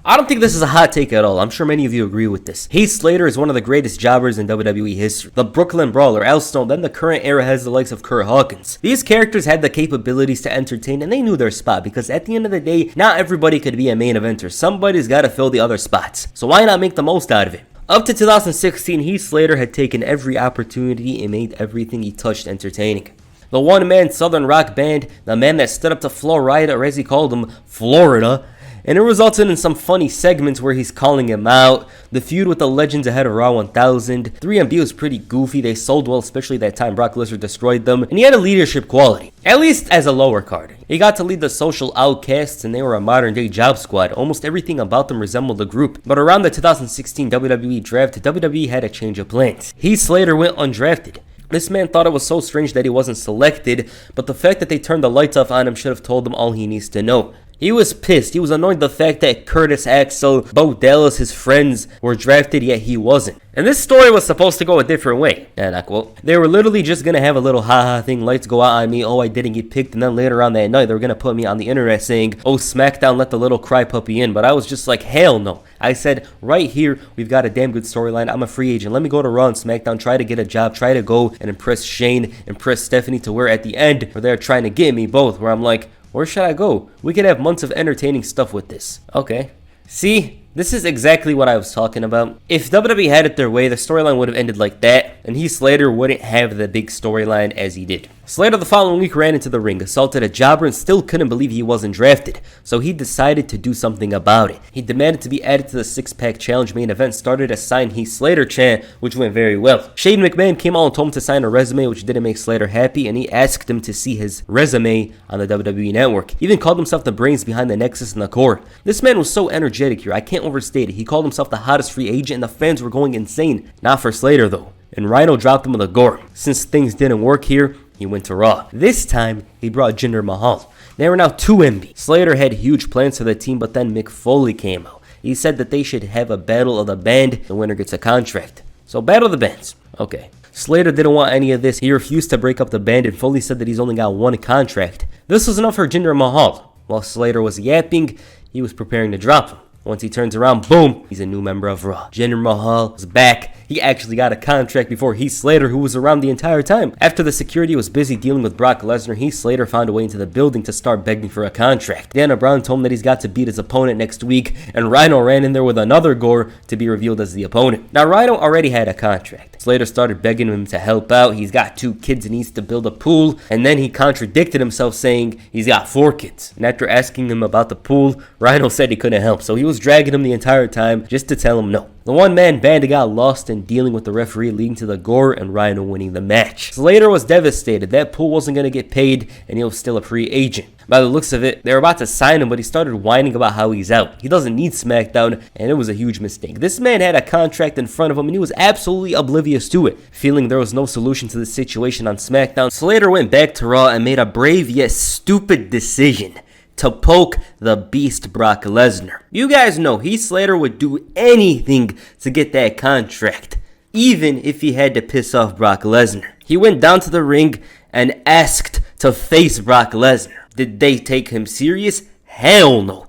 I don't think this is a hot take at all. I'm sure many of you agree with this. Heath Slater is one of the greatest jobbers in WWE history. The Brooklyn Brawler, Al Snow, then the current era has the likes of Kurt Hawkins. These characters had the capabilities to entertain and they knew their spot because at the end of the day, not everybody could be a main eventer. Somebody's got to fill the other spots. So why not make the most out of it? Up to 2016, Heath Slater had taken every opportunity and made everything he touched entertaining. The one-man Southern rock band, the man that stood up to Florida, or as he called him, Florida, and it resulted in some funny segments where he's calling him out. The feud with the legends ahead of Raw 1000. 3MB was pretty goofy. They sold well, especially that time Brock Lesnar destroyed them. And he had a leadership quality, at least as a lower card. He got to lead the social outcasts, and they were a modern-day job squad. Almost everything about them resembled a group. But around the 2016 WWE draft, WWE had a change of plans. Heath Slater went undrafted. This man thought it was so strange that he wasn't selected, but the fact that they turned the lights off on him should have told him all he needs to know. He was pissed. He was annoyed the fact that Curtis Axel, Bo Dallas, his friends, were drafted, yet he wasn't. And this story was supposed to go a different way. And I quote, they were literally just going to have a little haha thing, lights go out on me, oh I didn't get picked, and then later on that night they were going to put me on the internet saying, oh SmackDown let the little cry puppy in, but I was just like, hell no. I said, right here, we've got a damn good storyline, I'm a free agent, let me go to Raw and SmackDown, try to get a job, try to go and impress Shane, impress Stephanie, to where at the end, where they're trying to get me both, where I'm like, where should I go? We could have months of entertaining stuff with this. Okay. See, this is exactly what I was talking about. If WWE had it their way, the storyline would have ended like that, and Heath Slater wouldn't have the big storyline as he did. Slater the following week ran into the ring, assaulted a jobber, and still couldn't believe he wasn't drafted, so he decided to do something about it. He demanded to be added to the six-pack challenge main event, started a Sign Heath Slater chant, which went very well. Shane McMahon came out and told him to sign a resume, which didn't make Slater happy, and he asked him to see his resume on the WWE Network. He even called himself the brains behind the Nexus and the Core. This man was so energetic here, I can't overstate it. He called himself the hottest free agent, and the fans were going insane. Not for Slater though. And Rhyno dropped him with a gore. Since things didn't work here, he went to Raw. This time, he brought Jinder Mahal. They were now 2MB. Slater had huge plans for the team, but then Mick Foley came out. He said that they should have a battle of the band. The winner gets a contract. So battle of the bands. Okay. Slater didn't want any of this. He refused to break up the band, and Foley said that he's only got one contract. This was enough for Jinder Mahal. While Slater was yapping, he was preparing to drop him. Once he turns around, boom, he's a new member of Raw. Jinder Mahal is back. He actually got a contract before Heath Slater, who was around the entire time. After the security was busy dealing with Brock Lesnar, Heath Slater found a way into the building to start begging for a contract. Dana Brown told him that he's got to beat his opponent next week, and Rhyno ran in there with another gore to be revealed as the opponent. Now, Rhyno already had a contract. Slater started begging him to help out. He's got 2 kids and needs to build a pool, and then he contradicted himself saying he's got 4 kids. And after asking him about the pool, Rhyno said he couldn't help, so he was dragging him the entire time just to tell him no. The one-man band got lost in dealing with the referee, leading to the gore and Rhyno winning the match. Slater was devastated. That pool wasn't going to get paid, and he was still a free agent. By the looks of it, they were about to sign him, but he started whining about how he's out. He doesn't need SmackDown, and it was a huge mistake. This man had a contract in front of him, and he was absolutely oblivious to it. Feeling there was no solution to the situation on SmackDown, Slater went back to Raw and made a brave yet stupid decision to poke the beast Brock Lesnar. You guys know Heath Slater would do anything to get that contract, even if he had to piss off Brock Lesnar. He went down to the ring and asked to face Brock Lesnar. Did they take him serious? Hell no.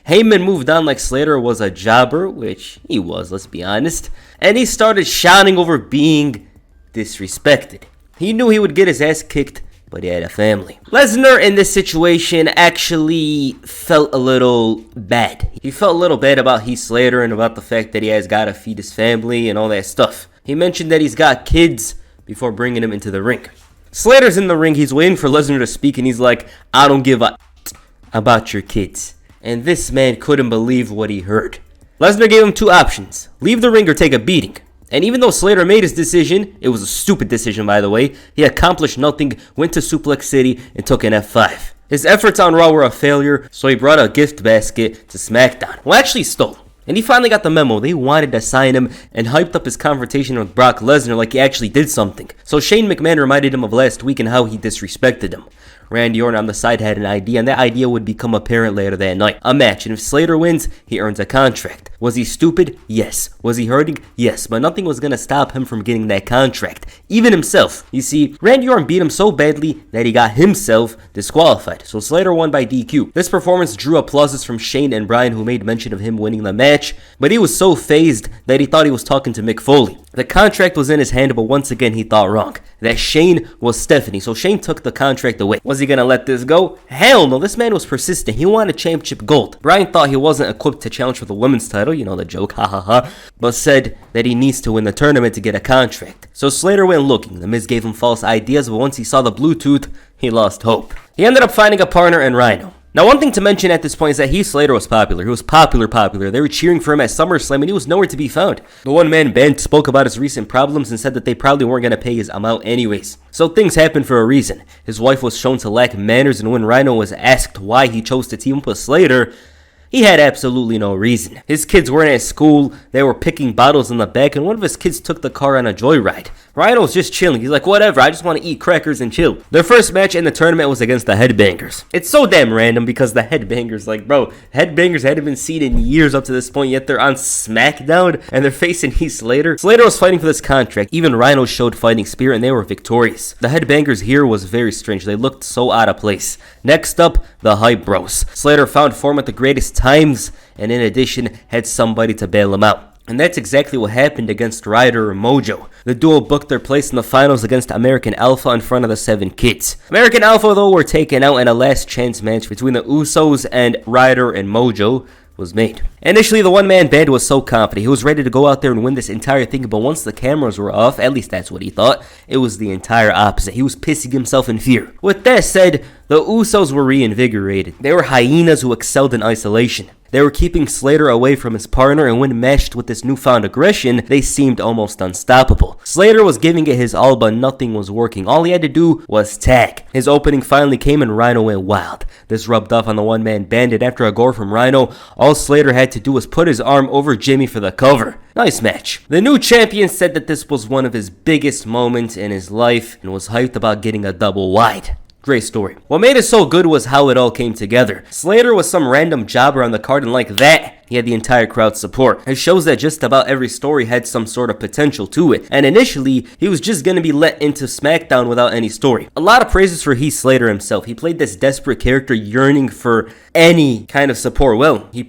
Heyman moved on like Slater was a jobber, which he was, let's be honest, and he started shouting over being disrespected. He knew he would get his ass kicked, but he had a family. Lesnar in this situation actually felt a little bad. He felt a little bad about Heath Slater and about the fact that he has got to feed his family and all that stuff. He mentioned that he's got kids before bringing him into the ring. Slater's in the ring, he's waiting for Lesnar to speak, and he's like, I don't give a about your kids. And this man couldn't believe what he heard. Lesnar gave him 2 options, leave the ring or take a beating. And even though Slater made his decision, it was a stupid decision by the way, he accomplished nothing, went to Suplex City, and took an F5. His efforts on Raw were a failure, so he brought a gift basket to SmackDown. Well, actually stole. And he finally got the memo. They wanted to sign him and hyped up his confrontation with Brock Lesnar like he actually did something. So Shane McMahon reminded him of last week and how he disrespected him. Randy Orton on the side had an idea, and that idea would become apparent later that night. A match, and if Slater wins, he earns a contract. Was he stupid? Yes. Was he hurting? Yes. But nothing was gonna stop him from getting that contract. Even himself. You see, Randy Orton beat him so badly that he got himself disqualified. So Slater won by DQ. This performance drew applauses from Shane and Bryan, who made mention of him winning the match, but he was so phased that he thought he was talking to Mick Foley. The contract was in his hand, but once again he thought wrong. That Shane was Stephanie, so Shane took the contract away. Was he gonna let this go? Hell no, this man was persistent. He wanted championship gold. Bryan thought he wasn't equipped to challenge for the women's title, you know the joke, ha ha ha, but said that he needs to win the tournament to get a contract. So Slater went looking. The Miz gave him false ideas, but once he saw the Bluetooth, he lost hope. He ended up finding a partner in Rhyno. Now, one thing to mention at this point is that Heath Slater was popular. He was popular. They were cheering for him at SummerSlam, and he was nowhere to be found. The one-man band spoke about his recent problems and said that they probably weren't going to pay his amount anyways. So things happen for a reason. His wife was shown to lack manners, and when Rhyno was asked why he chose to team up with Slater, he had absolutely no reason. His kids weren't at school, they were picking bottles in the back, and one of his kids took the car on a joyride. Rhyno was just chilling. He's like, whatever, I just want to eat crackers and chill. Their first match in the tournament was against the Headbangers. It's so damn random because the Headbangers, like, bro, Headbangers hadn't been seen in years up to this point, yet they're on SmackDown, and they're facing Heath Slater. Slater was fighting for this contract. Even Rhyno showed fighting spirit, and they were victorious. The Headbangers here was very strange. They looked so out of place. Next up, the Hype Bros. Slater found form at the greatest times, and in addition, had somebody to bail him out. And that's exactly what happened against Ryder and Mojo. The duo booked their place in the finals against American Alpha in front of the 7 kids. American Alpha, though, were taken out in a last chance match between the Usos and Ryder and Mojo was made. Initially, the one-man band was so confident. He was ready to go out there and win this entire thing, but once the cameras were off, at least that's what he thought, it was the entire opposite. He was pissing himself in fear. With that said, the Usos were reinvigorated. They were hyenas who excelled in isolation. They were keeping Slater away from his partner, and when matched with this newfound aggression, they seemed almost unstoppable. Slater was giving it his all, but nothing was working. All he had to do was tag. His opening finally came, and Rhyno went wild. This rubbed off on the one-man band, and after a gore from Rhyno, all Slater had to do was put his arm over Jimmy for the cover. Nice match. The new champion said that this was one of his biggest moments in his life, and was hyped about getting a double wide. Great story. What made it so good was how it all came together. Slater was some random jobber on the card, and like that, he had the entire crowd's support. It shows that just about every story had some sort of potential to it, and initially, he was just gonna be let into SmackDown without any story. A lot of praises for Heath Slater himself. He played this desperate character yearning for any kind of support well. His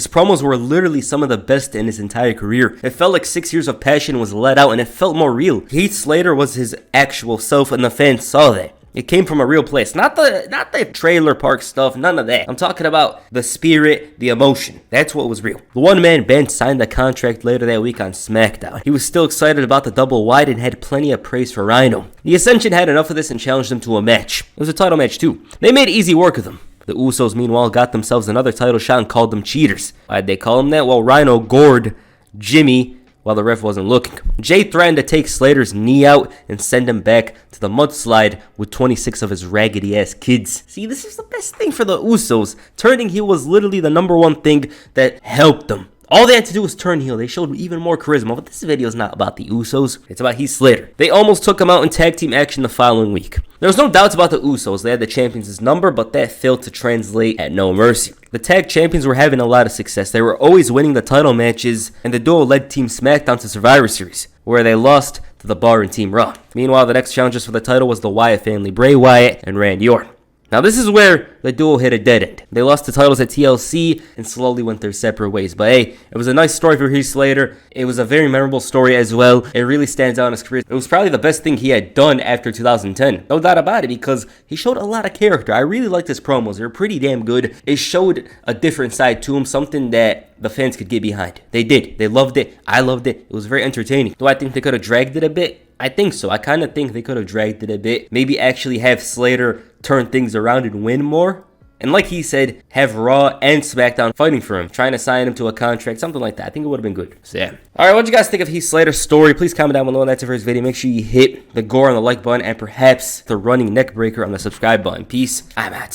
promos were literally some of the best in his entire career. It felt like 6 years of passion was let out, and it felt more real. Heath Slater was his actual self, and the fans saw that. It came from a real place. Not the trailer park stuff, none of that. I'm talking about the spirit, the emotion. That's what was real. The one-man band signed the contract later that week on SmackDown. He was still excited about the double wide and had plenty of praise for Rhyno. The Ascension had enough of this and challenged them to a match. It was a title match too. They made easy work of them. The Usos, meanwhile, got themselves another title shot and called them cheaters. Why'd they call them that? Well, Rhyno gored Jimmy while the ref wasn't looking. Jay threatened to take Slater's knee out and send him back to the mudslide with 26 of his raggedy-ass kids. See, this is the best thing for the Usos. Turning heel was literally the number one thing that helped them. All they had to do was turn heel. They showed even more charisma, but this video is not about the Usos. It's about Heath Slater. They almost took him out in tag team action the following week. There was no doubts about the Usos. They had the champions' number, but that failed to translate at No Mercy. The tag champions were having a lot of success. They were always winning the title matches, and the duo led Team SmackDown to Survivor Series, where they lost to the Bar and Team Raw. Meanwhile, the next challengers for the title was the Wyatt family, Bray Wyatt and Randy Orton. Now this is where the duo hit a dead end. They lost the titles at TLC and slowly went their separate ways. But hey, it was a nice story for Heath Slater. It was a very memorable story as well. It really stands out in his career. It was probably the best thing he had done after 2010. No doubt about it, because he showed a lot of character. I really liked his promos. They were pretty damn good. It showed a different side to him, something that the fans could get behind. They did. They loved it. I loved it. It was very entertaining. Do I think they could have dragged it a bit? I think so. I kind of think they could have dragged it a bit. Maybe actually have Slater turn things around and win more. And like he said, have Raw and SmackDown fighting for him, trying to sign him to a contract, something like that. I think it would have been good. So yeah. Alright, what do you guys think of Heath Slater's story? Please comment down below. That's it for this video. Make sure you hit the gore on the like button and perhaps the running neck breaker on the subscribe button. Peace. I'm out.